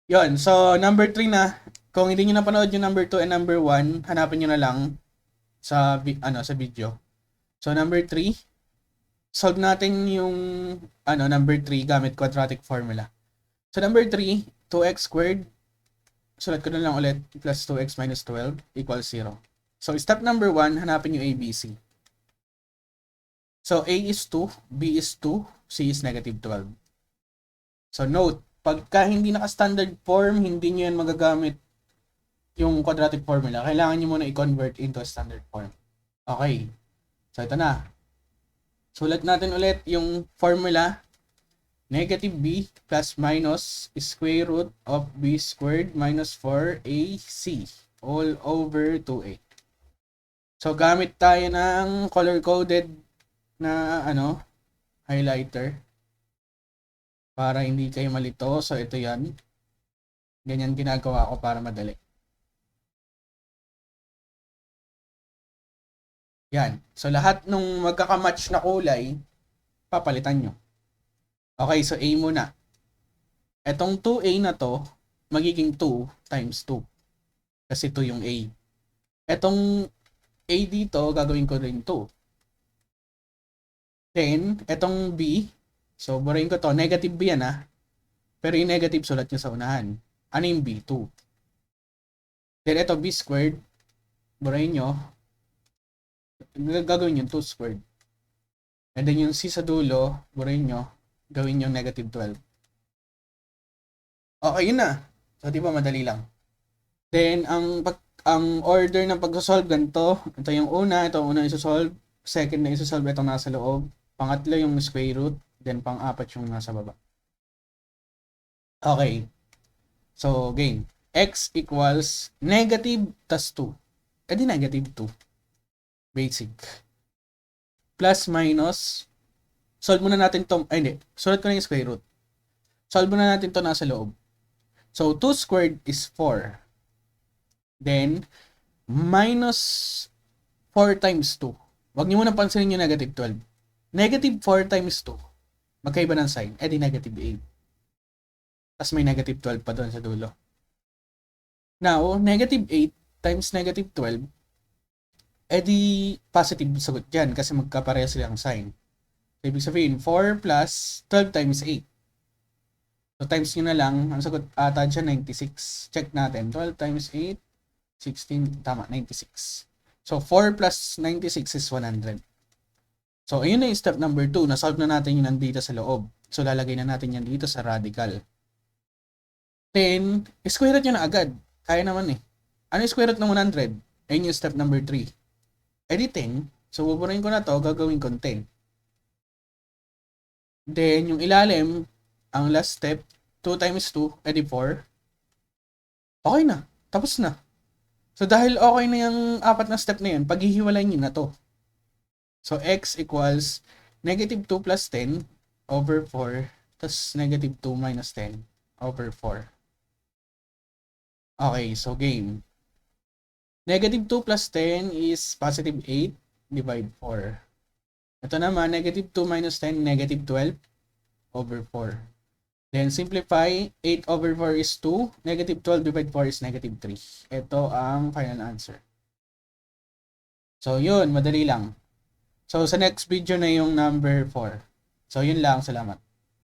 Yon, so number 3 na. Kung hindi niyo napanood yung number 2 and number 1, hanapin niyo na lang sa video. So number 3, solve natin yung number 3 gamit quadratic formula. So number 3, 2x squared, sulat ko na lang ulit, plus 2x minus 12 equals 0. So step number 1, hanapin yung ABC. So A is 2, B is 2, C is negative 12. So note, pagka hindi naka-standard form, hindi nyo yan magagamit yung quadratic formula. Kailangan nyo muna i-convert into a standard form. Okay. So ito na. Sulat natin ulit yung formula. Negative b plus minus square root of b squared minus 4ac all over 2a. So gamit tayo ng color-coded na highlighter para hindi kayo malito. So ito yan. Ganyan ginagawa ko para madali. Yan. So lahat nung magkakamatch na kulay, papalitan nyo. Okay, so A muna. Etong 2A na to, magiging 2 times 2. Kasi 2 yung A. Etong A dito, gagawin ko rin 2. Then, etong B, so burahin ko to, negative B yan pero yung negative sulat nyo sa unahan. Ano yung B? 2. Then, eto B squared, burahin nyo, gagawin yung 2 squared. And then yung C sa dulo, burahin nyo, gawin yung negative 12. Okay, yun na. So, di ba madali lang. Then, ang order ng pagsosolve ganito, ito yung una, ito ang una isosolve, second na isosolve, itong nasa loob, pangatlo yung square root, then pang-apat yung nasa baba. Okay. So, game. X equals negative tas 2. Eh di negative 2. Basic. Plus minus. Solve muna natin to. Ay hindi. Sulat ko na yung square root. Solve muna natin to nasa loob. So, 2 squared is 4. Then, minus 4 times 2. Huwag niyo muna pansinin yung negative 12. Negative 4 times 2. Magkaiba ng sign. Eh di negative 8. Tapos may negative 12 pa doon sa dulo. Now, negative 8 times negative 12, eh di positive sagot dyan kasi magkapareha silang sign. So, ibig sabihin, 4 plus 12 times 8. So, times nyo na lang. Ang sagot ata dyan, 96. Check natin. 12 times 8, 16. Tama, 96. So, 4 plus 96 is 100. So, ayun na yung step number 2. Nasolve na natin yung nandito sa loob. So, lalagay na natin yan dito sa radical. Then, square root nyo na agad. Kaya naman eh. Ano yung square root ng 100? Ayun yung step number 3. Editing. So, buburahin ko na to. Gagawin ko 10. Then, yung ilalim, ang last step, 2 times 2, edi 4. Okay na. Tapos na. So, dahil okay na yung apat na step na yun, paghihiwalay nyo na to. So, x equals negative 2 plus 10 over 4, tas negative 2 minus 10 over 4. Okay, so game. Negative 2 plus 10 is positive 8, divide 4. Ito naman, negative 2 minus 10, negative 12 over 4. Then simplify, 8 over 4 is 2, negative 12 divided 4 is negative 3. Ito ang final answer. So yun, madali lang. So sa next video na yung number 4. So yun lang, salamat.